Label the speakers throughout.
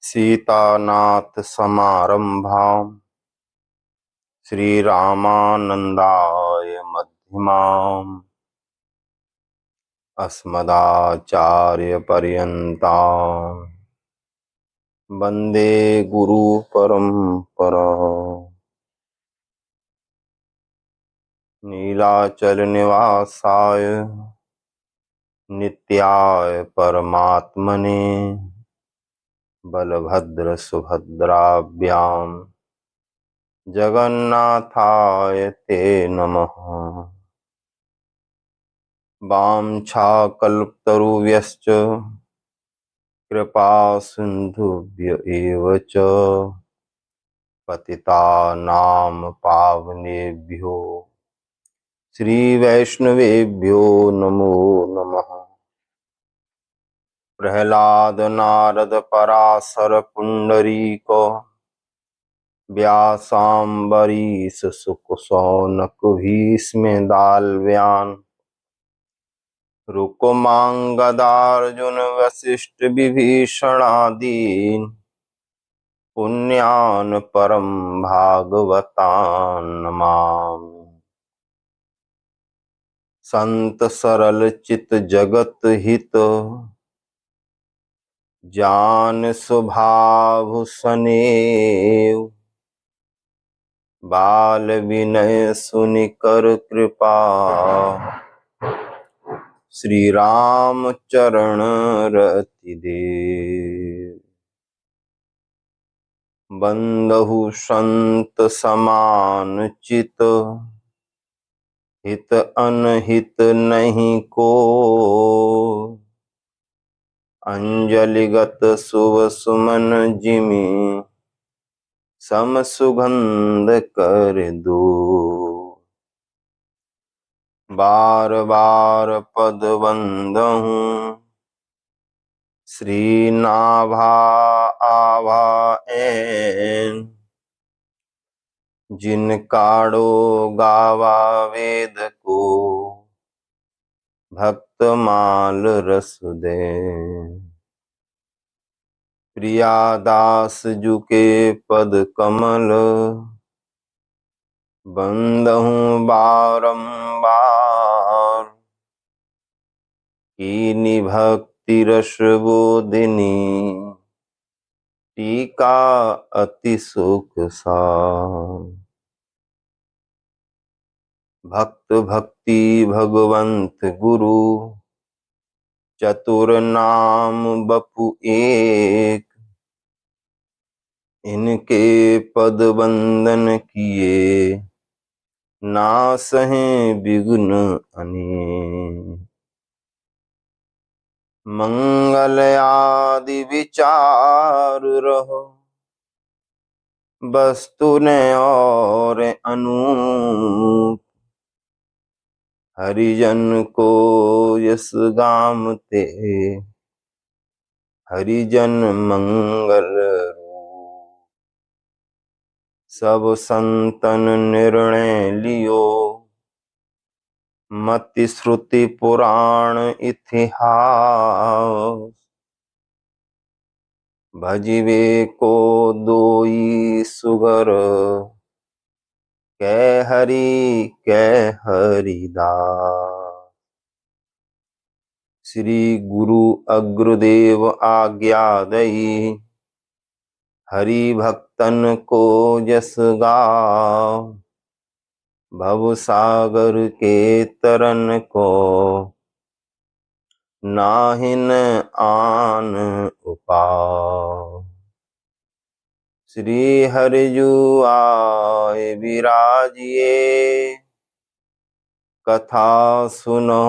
Speaker 1: सीतानाथ समारंभाम् श्रीरामानन्दाय मध्यमाम् अस्मदाचार्यपर्यन्ताम् वन्दे गुरुपरम्पराम्। नीलाचलनिवासाय नित्याय परमात्मने बलभद्रसुभद्राभ्याम् जगन्नाथाय ते नमः। वाञ्छाकल्पतरुभ्यश्च कृपा सिन्धुभ्य एव च पतितानां पावनेभ्यो श्रीवैष्णवेभ्यो नमो नमः। प्रह्लाद नारद पराशर पुंडरीक व्यासाम्बरीश शुक शौनक भीष्म दाल्व्यान् रुक्मांगदार्जुन वसिष्ठ विभीषणादीन् पुण्यान् परम भागवतान् नमामि। संत सरल चित जगत हित जान स्वभाव सनेव बाल विनय सुनिकर कृपा श्री राम चरण रति देव। बंधु संत समान चित हित अनहित नहीं को अंजलिगत शुभ सुमन जिमि सम सुगंध कर दो। बार बार पद बंदहूँ श्री नाभा आभा ऐन जिन काढ़ो गावा वेद को भक्त माल रस दे। प्रिया दास जुके पद कमल बंदहूँ बारंबार कीनी भक्ति रस बोधिनी टीका अति सुख सार। भक्त भक्ति भगवंत गुरु चतुर नाम बपु एक इनके पद वंदन किए नासहें विघ्न अनेक। मंगल आदि विचार रहो वस्तु ने और अनूप हरिजन को यस गामते हरिजन मंगल रूप। सब संतन निर्णय लियो मति श्रुति पुराण इतिहास भजिवे को दोई सुगर कै हरिदास। श्री गुरु अग्रदेव आज्ञा दई हरि भक्तन को जस गाओ भव सागर के तरन को नाहिन आन उपाय। श्री हरिजु आए विराजिए कथा सुनो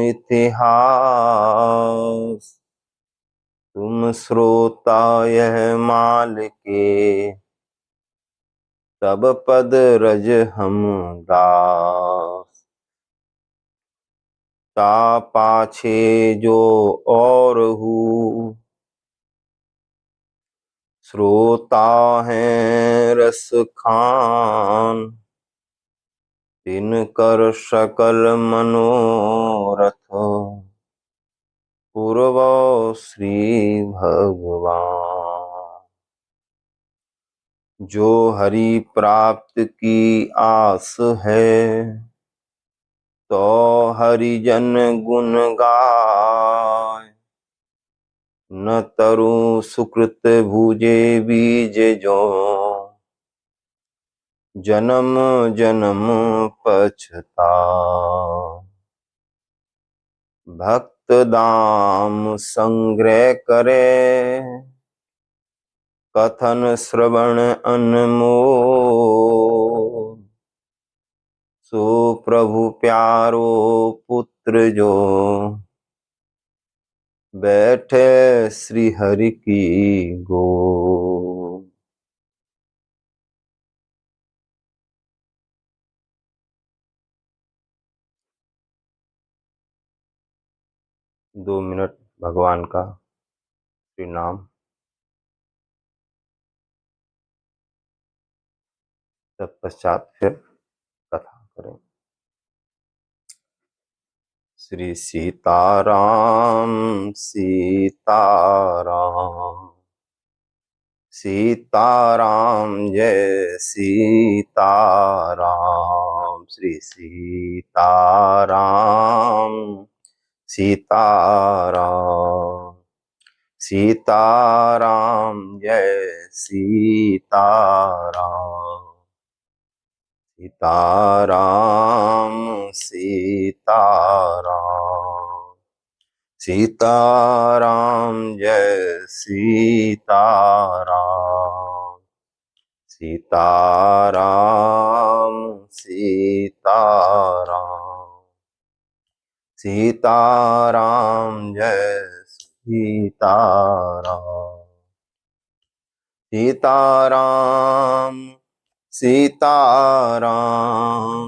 Speaker 1: इतिहास तुम श्रोता यह माल के तब पद रज हम दास। ता पाछे जो और हूँ श्रोता हैं रस खान तिनकर सकल मनोरथ पूर्व श्री भगवान। जो हरि प्राप्त की आस है, तो हरिजन गुण गाय। न तरु सुकृत भुजे बीज जो, जन्म जन्म पछता। भक्त दाम संग्रह करे, कथन श्रवण अनमोल। सो प्रभु प्यारो पुत्र जो, बैठे श्री हरि की गोद। 2 मिनट भगवान का श्री नाम, तत्पश्चात फिर कथा करें। श्री सीताराम सीताराम, सीताराम जय सीताराम। श्री सीताराम सीताराम, सीताराम जय सीताराम। सीताराम सीताराम, सीताराम जय सीताराम। सीताराम सीताराम, सीताराम जय सीताराम। सीताराम सीताराम,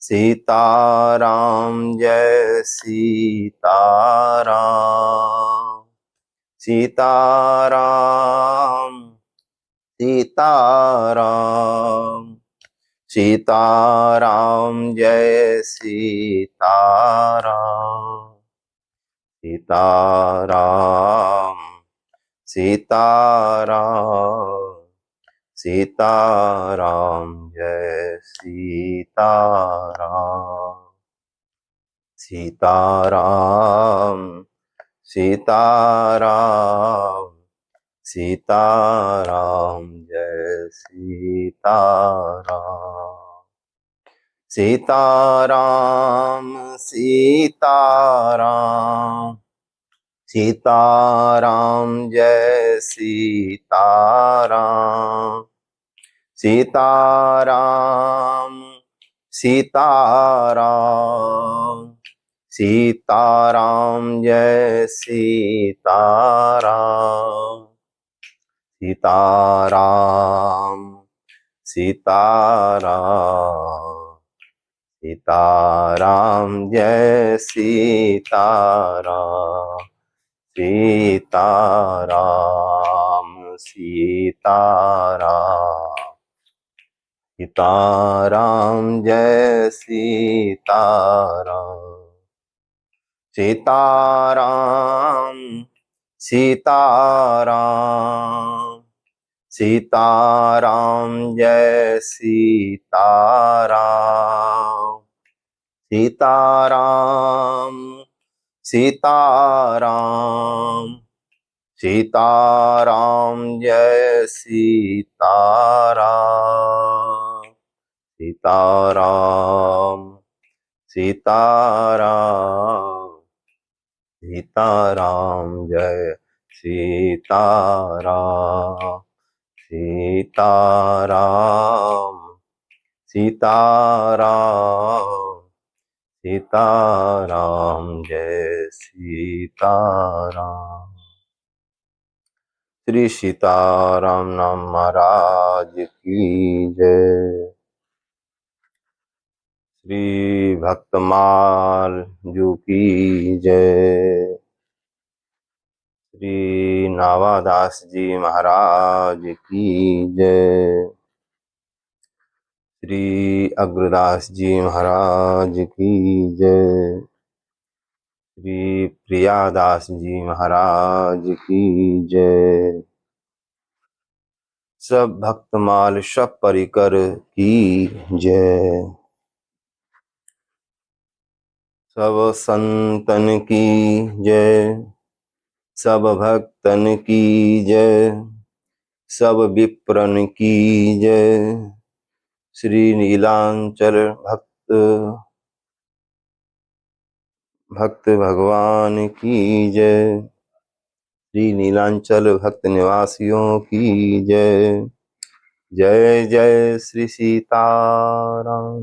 Speaker 1: सीताराम जय सीताराम। सीताराम सीताराम, सीताराम जय सीताराम। सीताराम सीताराम, सीताराम जय सीताराम। सीताराम सीताराम, सीताराम जय सीताराम। सीताराम सीताराम, सीताराम जय सीताराम। सीताराम सीताराम, सीताराम जय सीताराम। सीताराम सीताराम, सीताराम जय सीताराम। सीताराम सीताराम, सीताराम जय सीताराम। सीताराम सीताराम, सीताराम जय सीताराम। सीताराम सीताराम, सीताराम जय सीताराम। सीताराम सीताराम, सीताराम जय सीताराम। सीताराम सीताराम, सीताराम जय सीताराम। श्री सीताराम नाम महाराज की जय। श्री भक्तमाल जी की जय। श्री नावादास जी महाराज की जय। श्री अग्रदास जी महाराज की जय। श्री प्रियादास जी महाराज की जय। सब भक्तमाल सब परिकर की जय। सब संतन की जय, सब भक्तन की जय, सब विप्रन की जय। श्री नीलांचल भक्त भगवान की जय। श्री नीलांचल भक्त निवासियों की जय। जय जय श्री सीताराम,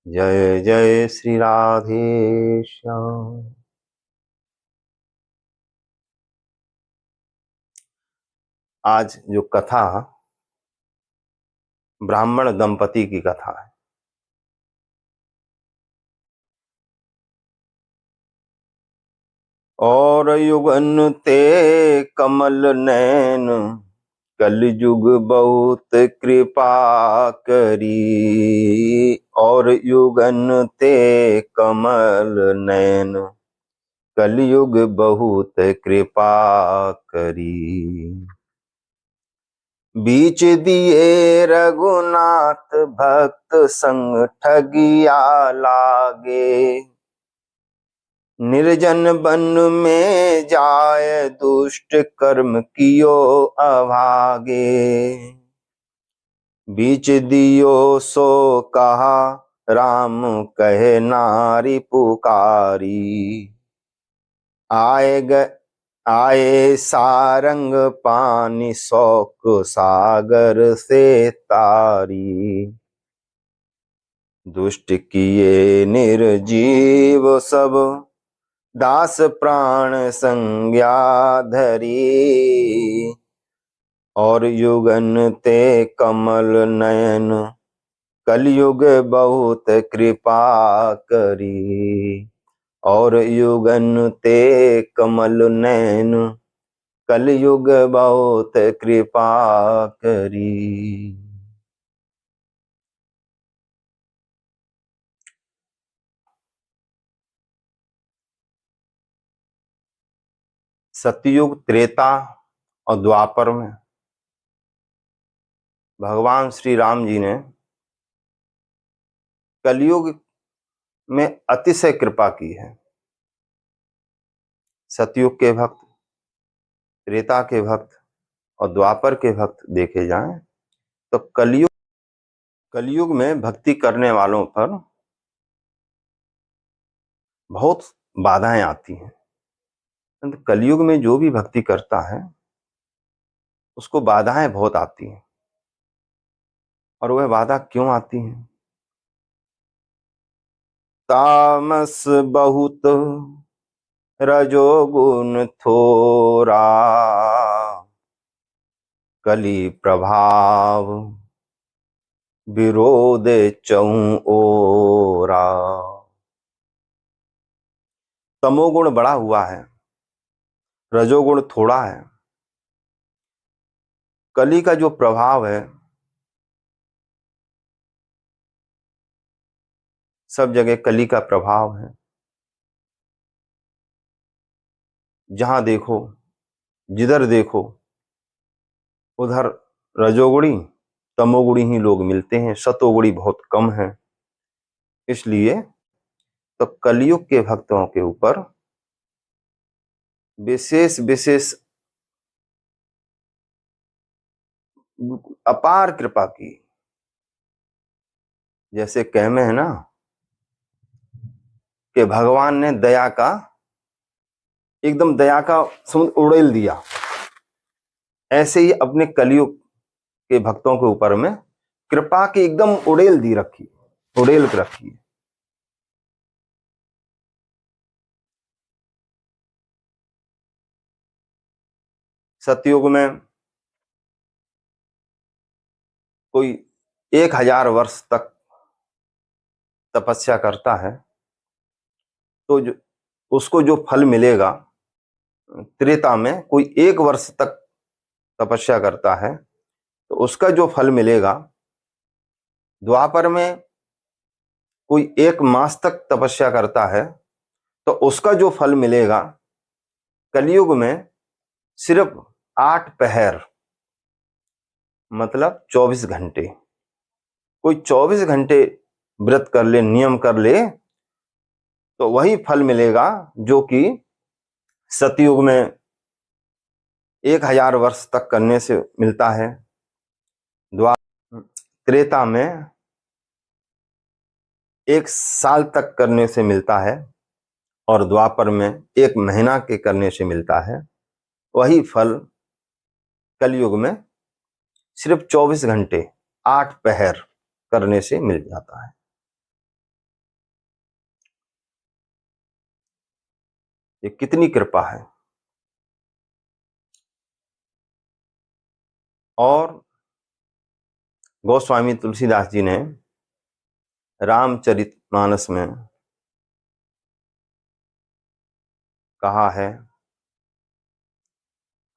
Speaker 1: जय जय श्री राधे श्याम। आज जो कथा ब्राह्मण दंपति की कथा है। और युगन ते कमल नैन, कलयुग बहुत कृपा करी। और युगन ते कमल नैन, कलयुग बहुत कृपा करी। बीच दिए रघुनाथ भक्त संग ठगिया लागे। निर्जन वन में जाय दुष्ट कर्म कियो अभागे। बीच दियो सो कहा राम कहे नारी पुकारी। आए सारंग पानी शौक सागर से तारी। दुष्ट किए निर्जीव सब, दास प्राण संज्ञा धरी। और युगन ते कमल नयन, कलयुग बहुत कृपा करी। और युगन ते कमल नैन, कलयुग बहुत कृपा करी। सतयुग, त्रेता और द्वापर में भगवान श्री राम जी ने कलयुग में अतिशय कृपा की है। सतयुग के भक्त, त्रेता के भक्त और द्वापर के भक्त देखे जाएं तो कलयुग में भक्ति करने वालों पर बहुत बाधाएं आती हैं। कलयुग में जो भी भक्ति करता है उसको बाधाएं बहुत आती हैं। और वह बाधा क्यों आती है? तामस बहुत, रजोगुण थोरा, कली प्रभाव विरोध चहु ओरा। तमोगुण बढ़ा हुआ है, रजोगुण थोड़ा है। कली का जो प्रभाव है सब जगह कली का प्रभाव है। जहां देखो, जिधर देखो उधर रजोगुणी तमोगुणी ही लोग मिलते हैं, सतोगुणी बहुत कम है। इसलिए तो कलयुग के भक्तों के ऊपर विशेष विशेष अपार कृपा की। जैसे कह में है ना कि भगवान ने एकदम दया का समुद्र उड़ेल दिया। ऐसे ही अपने कलयुग के भक्तों के ऊपर में कृपा की एकदम उड़ेल के रखी। सतयुग में कोई 1000 वर्ष तक तपस्या करता है तो उसको जो फल मिलेगा, त्रेता में कोई 1 वर्ष तक तपस्या करता है तो उसका जो फल मिलेगा, द्वापर में कोई 1 मास तक तपस्या करता है तो उसका जो फल मिलेगा, कलयुग में सिर्फ 8 पहर मतलब 24 घंटे। कोई 24 घंटे व्रत कर ले, नियम कर ले, तो वही फल मिलेगा जो कि सतयुग में 1000 वर्ष तक करने से मिलता है, त्रेता में 1 साल तक करने से मिलता है, और द्वापर में 1 महीना के करने से मिलता है। वही फल कलयुग में सिर्फ 24 घंटे 8 पहर करने से मिल जाता है। ये कितनी कृपा है। और गोस्वामी तुलसीदास जी ने रामचरितमानस में कहा है,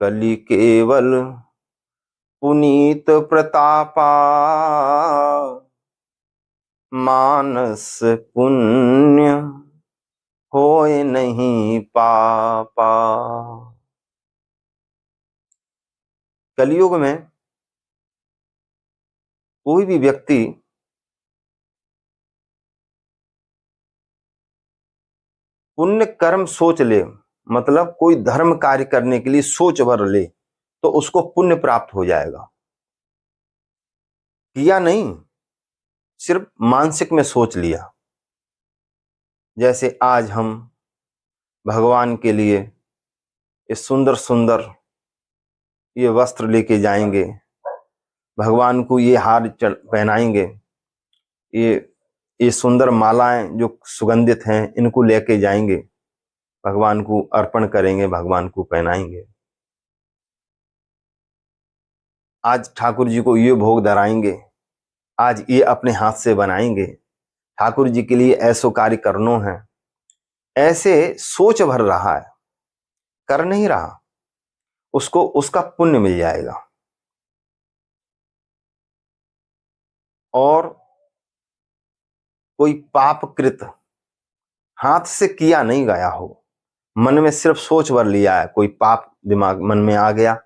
Speaker 1: कलि केवल पुनीत प्रतापा, मानस पुण्य होए नहीं पापा। कलयुग में कोई भी व्यक्ति पुण्य कर्म सोच ले, मतलब कोई धर्म कार्य करने के लिए सोच भर ले, तो उसको पुण्य प्राप्त हो जाएगा। किया नहीं, सिर्फ मानसिक में सोच लिया। जैसे आज हम भगवान के लिए ये सुंदर सुंदर ये वस्त्र लेके जाएंगे, भगवान को ये हार पहनाएंगे, ये सुंदर मालाएं जो सुगंधित हैं इनको लेके जाएंगे, भगवान को अर्पण करेंगे, भगवान को पहनाएंगे। आज ठाकुर जी को ये भोग धराएंगे, आज ये अपने हाथ से बनाएंगे, ठाकुर जी के लिए ऐसो कार्य करनो है, ऐसे सोच भर रहा है, कर नहीं रहा, उसको उसका पुण्य मिल जाएगा। और कोई पापकृत हाथ से किया नहीं गया हो, मन में सिर्फ सोच भर लिया है, कोई पाप दिमाग मन में आ गया,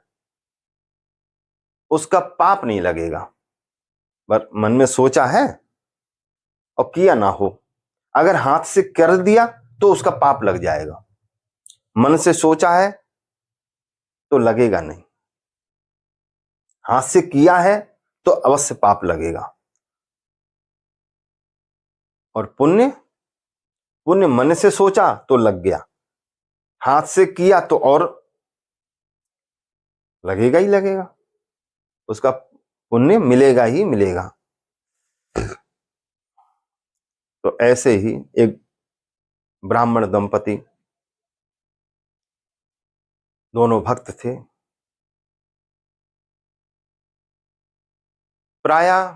Speaker 1: उसका पाप नहीं लगेगा। पर मन में सोचा है और किया ना हो, अगर हाथ से कर दिया तो उसका पाप लग जाएगा। मन से सोचा है तो लगेगा नहीं, हाथ से किया है तो अवश्य पाप लगेगा। और पुण्य, पुण्य मन से सोचा तो लग गया, हाथ से किया तो और लगेगा ही लगेगा, उसका पुण्य मिलेगा ही मिलेगा। तो ऐसे ही एक ब्राह्मण दंपति, दोनों भक्त थे। प्रायः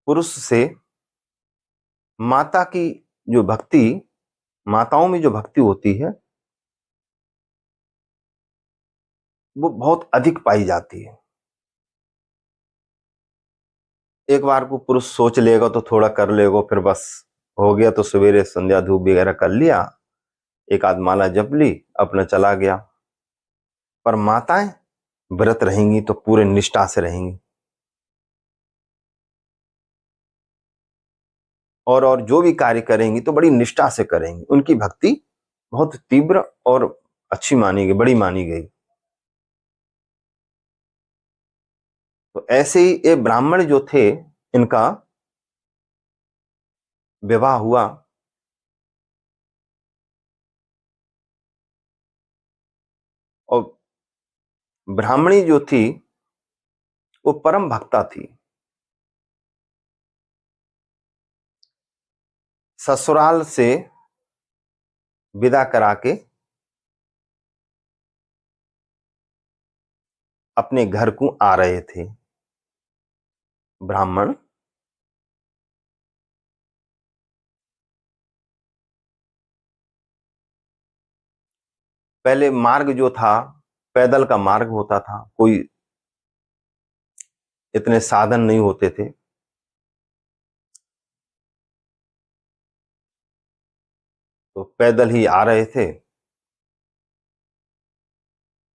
Speaker 1: पुरुष से माता की जो भक्ति, माताओं में जो भक्ति होती है वो बहुत अधिक पाई जाती है। एक बार को पुरुष सोच लेगा तो थोड़ा कर लेगा, फिर बस हो गया, तो सवेरे संध्या धूप वगैरह कर लिया, एक आध माला जप ली, अपना चला गया। पर माताएं व्रत रहेंगी तो पूरे निष्ठा से रहेंगी, और जो भी कार्य करेंगी तो बड़ी निष्ठा से करेंगी। उनकी भक्ति बहुत तीव्र और अच्छी मानी गई, बड़ी मानी गई। तो ऐसे ही ये ब्राह्मण जो थे, इनका विवाह हुआ। और ब्राह्मणी जो थी वो परम भक्ता थी। ससुराल से विदा करा के अपने घर को आ रहे थे ब्राह्मण। पहले मार्ग जो था पैदल का मार्ग होता था, कोई इतने साधन नहीं होते थे। तो पैदल ही आ रहे थे,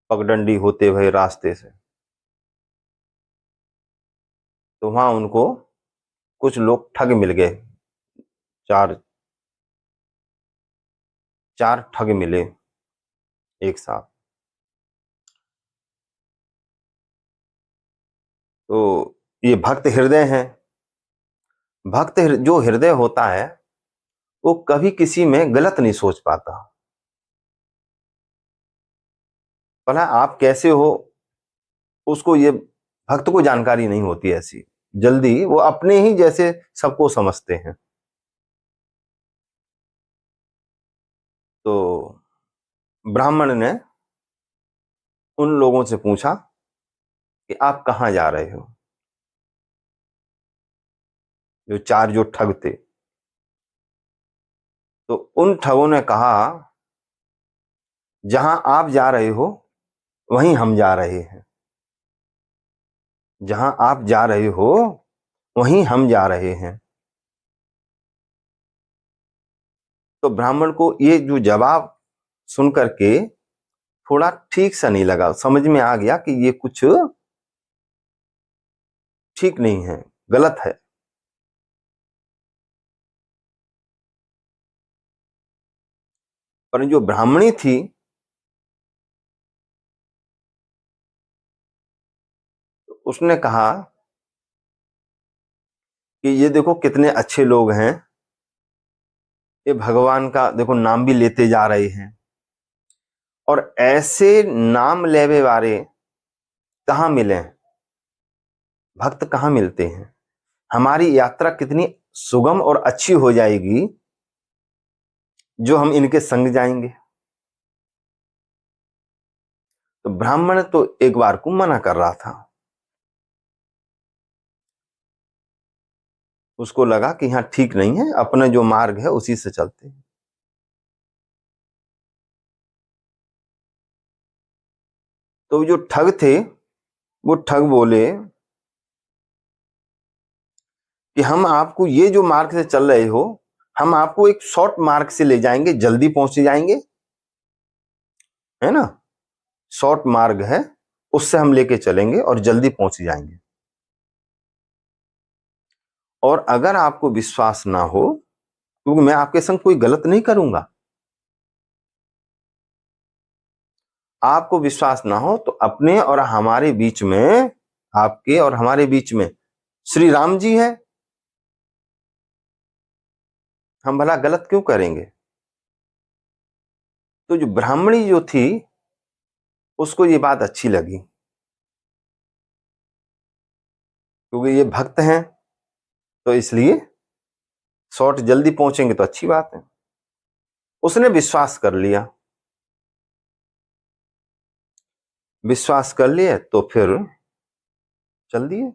Speaker 1: पगडंडी होते हुए रास्ते से। तो वहां उनको कुछ लोग ठग मिल गए, चार चार ठग मिले एक साथ। तो ये भक्त हृदय हैं। जो हृदय होता है वो कभी किसी में गलत नहीं सोच पाता। भला आप कैसे हो, उसको ये भक्त को जानकारी नहीं होती ऐसी जल्दी, वो अपने ही जैसे सबको समझते हैं। तो ब्राह्मण ने उन लोगों से पूछा कि आप कहाँ जा रहे हो, जो चार जो ठग थे। तो उन ठगों ने कहा, जहां आप जा रहे हो वहीं हम जा रहे हैं। जहां आप जा रहे हो वहीं हम जा रहे हैं। तो ब्राह्मण को ये जो जवाब सुन करके थोड़ा ठीक सा नहीं लगा, समझ में आ गया कि ये कुछ ठीक नहीं है, गलत है। पर जो ब्राह्मणी थी उसने कहा कि ये देखो कितने अच्छे लोग हैं, ये भगवान का देखो नाम भी लेते जा रहे हैं, और ऐसे नाम लेवे वाले कहाँ मिले, भक्त कहाँ मिलते हैं। हमारी यात्रा कितनी सुगम और अच्छी हो जाएगी जो हम इनके संग जाएंगे। तो ब्राह्मण तो एक बार को मना कर रहा था, उसको लगा कि यहाँ ठीक नहीं है, अपना जो मार्ग है उसी से चलते हैं। तो जो ठग थे वो ठग बोले कि हम आपको ये जो मार्ग से चल रहे हो, हम आपको एक शॉर्ट मार्ग से ले जाएंगे, जल्दी पहुंच जाएंगे, है ना, शॉर्ट मार्ग है, उससे हम लेके चलेंगे और जल्दी पहुंच जाएंगे। और अगर आपको विश्वास ना हो, क्योंकि मैं आपके संग कोई गलत नहीं करूंगा, आपको विश्वास ना हो तो अपने और हमारे बीच में, आपके और हमारे बीच में श्री राम जी है, हम भला गलत क्यों करेंगे। तो जो ब्राह्मणी जो थी उसको ये बात अच्छी लगी, क्योंकि ये भक्त हैं तो इसलिए शॉर्ट जल्दी पहुंचेंगे तो अच्छी बात है। उसने विश्वास कर लिया, विश्वास कर लिए तो फिर चल दिए।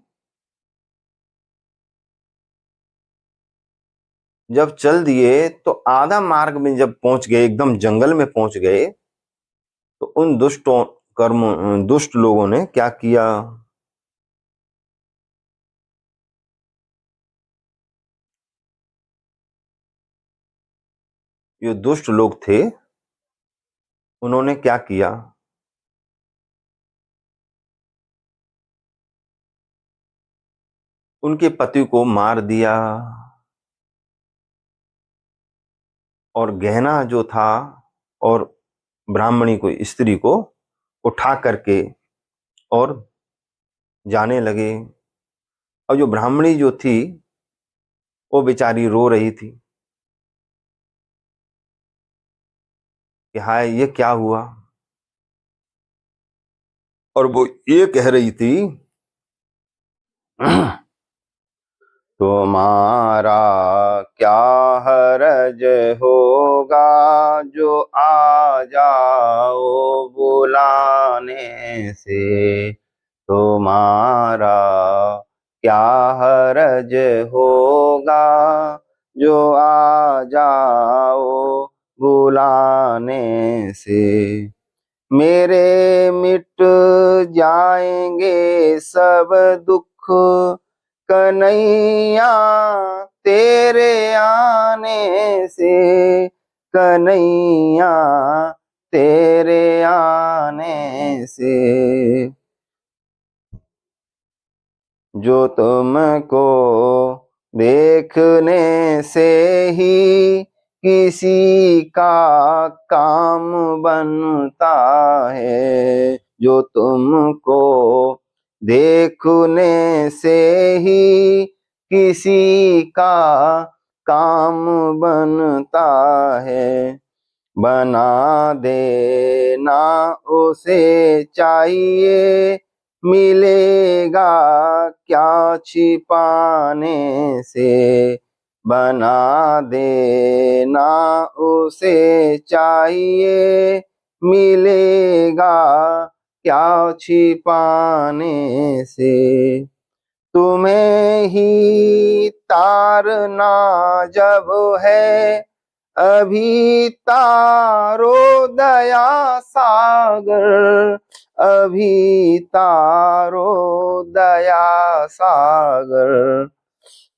Speaker 1: जब चल दिए तो आधा मार्ग में जब पहुंच गए, एकदम जंगल में पहुंच गए, तो उन दुष्ट लोगों ने क्या किया, ये दुष्ट लोग थे, उन्होंने क्या किया, उनके पति को मार दिया, और गहना जो था, और ब्राह्मणी को, स्त्री को उठा करके और जाने लगे। और जो ब्राह्मणी जो थी वो बेचारी रो रही थी कि हाय ये क्या हुआ। और वो ये कह रही थी, तुम्हारा क्या हरज होगा जो आ जाओ बुलाने से, तुम्हारा क्या हरज होगा जो आ जाओ बुलाने से, मेरे मिट जाएंगे सब दुख कन्हैया तेरे आने से, कन्हैया तेरे आने से। जो तुमको देखने से ही किसी का काम बनता है, जो तुमको देखने से ही किसी का काम बनता है। बना देना उसे चाहिए, मिलेगा क्या छिपाने से। बना देना उसे चाहिए, मिलेगा क्या छिपाने से। तुम्हें ही तारना जब है, अभी तारो दया सागर, अभी तारो दया सागर।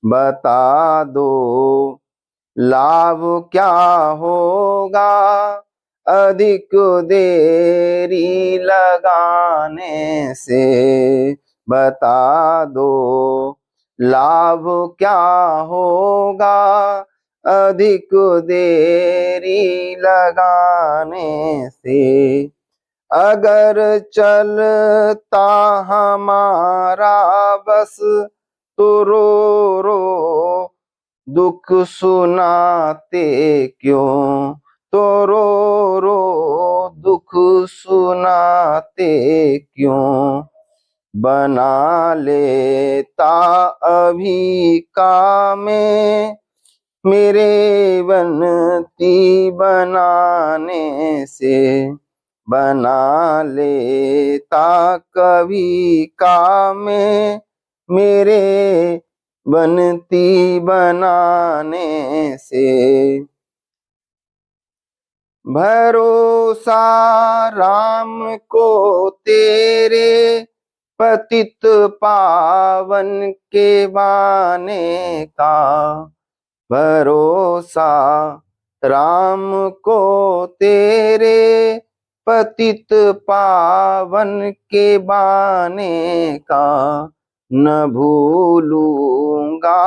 Speaker 1: बता दो लाभ क्या होगा, अधिक देरी लगाने से। बता दो लाभ क्या होगा, अधिक देरी लगाने से। अगर चलता हमारा बस, तो रो रो दुख सुनाते क्यों, तो रो रो दुख सुनाते क्यों। बना लेता अभी का मैं, मेरे बनती बनाने से। बना लेता कभी का मैं, मेरे बनती बनाने से। भरोसा राम को तेरे, पतित पावन के बाने का। भरोसा राम को तेरे, पतित पावन के बाने का। न भूलूंगा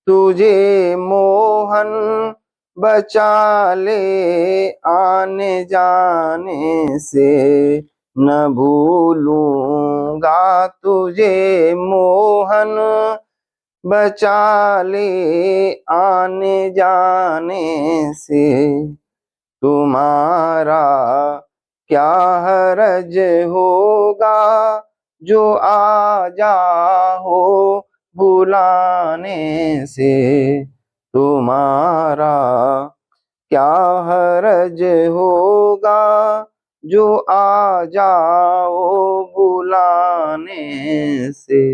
Speaker 1: तुझे मोहन, बचा ले आने जाने से। न भूलूंगा तुझे मोहन, बचा ले आने जाने से। तुम्हारा क्या हरज होगा, जो आ जाओ बुलाने से। तुम्हारा क्या हरज होगा, जो आ जाओ बुलाने से।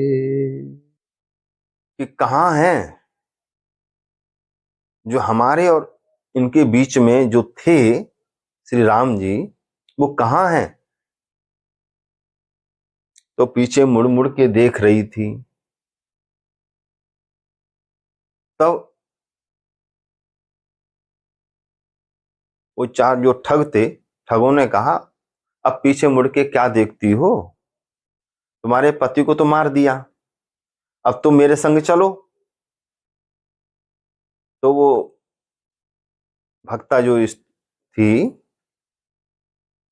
Speaker 1: कि कहाँ है जो हमारे और इनके बीच में जो थे श्री राम जी, वो कहाँ हैं। तो पीछे मुड़ मुड़ के देख रही थी। तब वो चार जो ठग थे, ठगों ने कहा, अब पीछे मुड़ के क्या देखती हो, तुम्हारे पति को तो मार दिया, अब तुम मेरे संग चलो। तो वो भक्ता जो थी,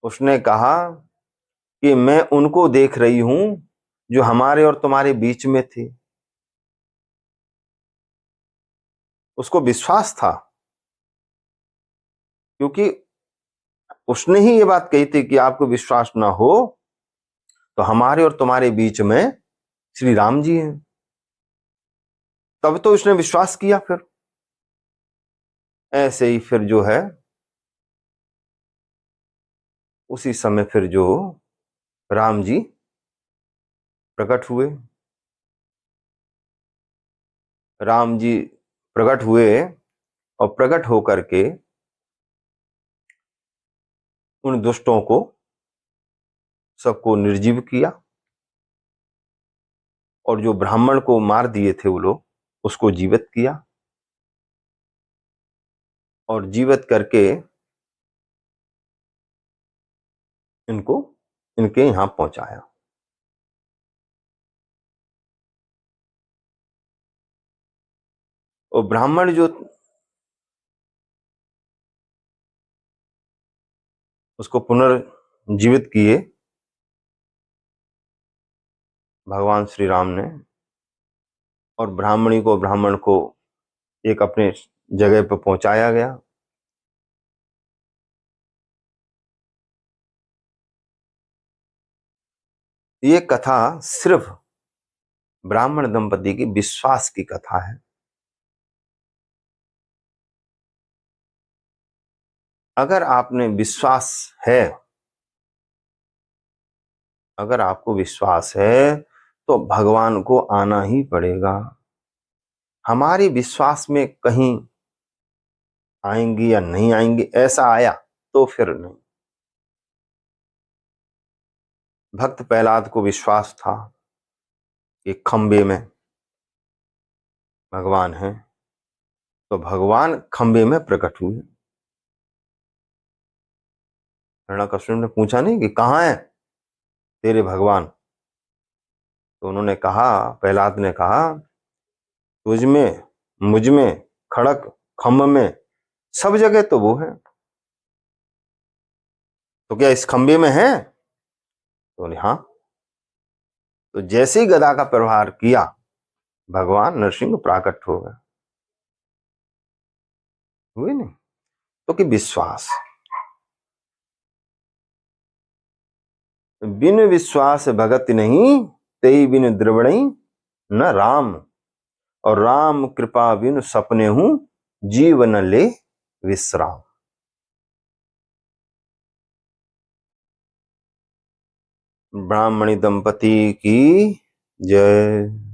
Speaker 1: उसने कहा कि मैं उनको देख रही हूं जो हमारे और तुम्हारे बीच में थे। उसको विश्वास था, क्योंकि उसने ही ये बात कही थी कि आपको विश्वास ना हो तो हमारे और तुम्हारे बीच में श्री राम जी हैं। तब तो उसने विश्वास किया। फिर ऐसे ही फिर जो है, उसी समय फिर जो राम जी प्रकट हुए। राम जी प्रकट हुए और प्रकट होकर के उन दुष्टों को सबको निर्जीव किया, और जो ब्राह्मण को मार दिए थे वो लोग, उसको जीवित किया, और जीवित करके इनको इनके यहां पहुंचाया। वो ब्राह्मण जो उसको पुनर्जीवित किए भगवान श्री राम ने, और ब्राह्मण को एक अपने जगह पर पहुंचाया गया। ये कथा सिर्फ ब्राह्मण दंपति की विश्वास की कथा है। अगर आपने विश्वास है, अगर आपको विश्वास है तो भगवान को आना ही पड़ेगा। हमारी विश्वास में कहीं आएंगी या नहीं आएंगी, ऐसा आया तो फिर नहीं। भक्त प्रहलाद को विश्वास था कि खंबे में भगवान है, तो भगवान खंबे में प्रकट हुए। हिरण्यकश्यप ने पूछा नहीं कि कहाँ है तेरे भगवान, तो उन्होंने कहा, प्रहलाद ने कहा, तुझ में, मुझ में, खड़क खम्भ में, सब जगह तो वो है, तो क्या इस खंबे में है? तो बोले हाँ। तो जैसे ही गदा का प्रहार किया, भगवान नरसिंह प्राकट हो गए। हुए नहीं? तो कि विश्वास, बिन विश्वास भगत नहीं, तेई बिन द्रवणई न राम, और राम कृपा बिन सपने हूं, जीवन ले विश्राम। ब्राह्मणी दंपति की जय।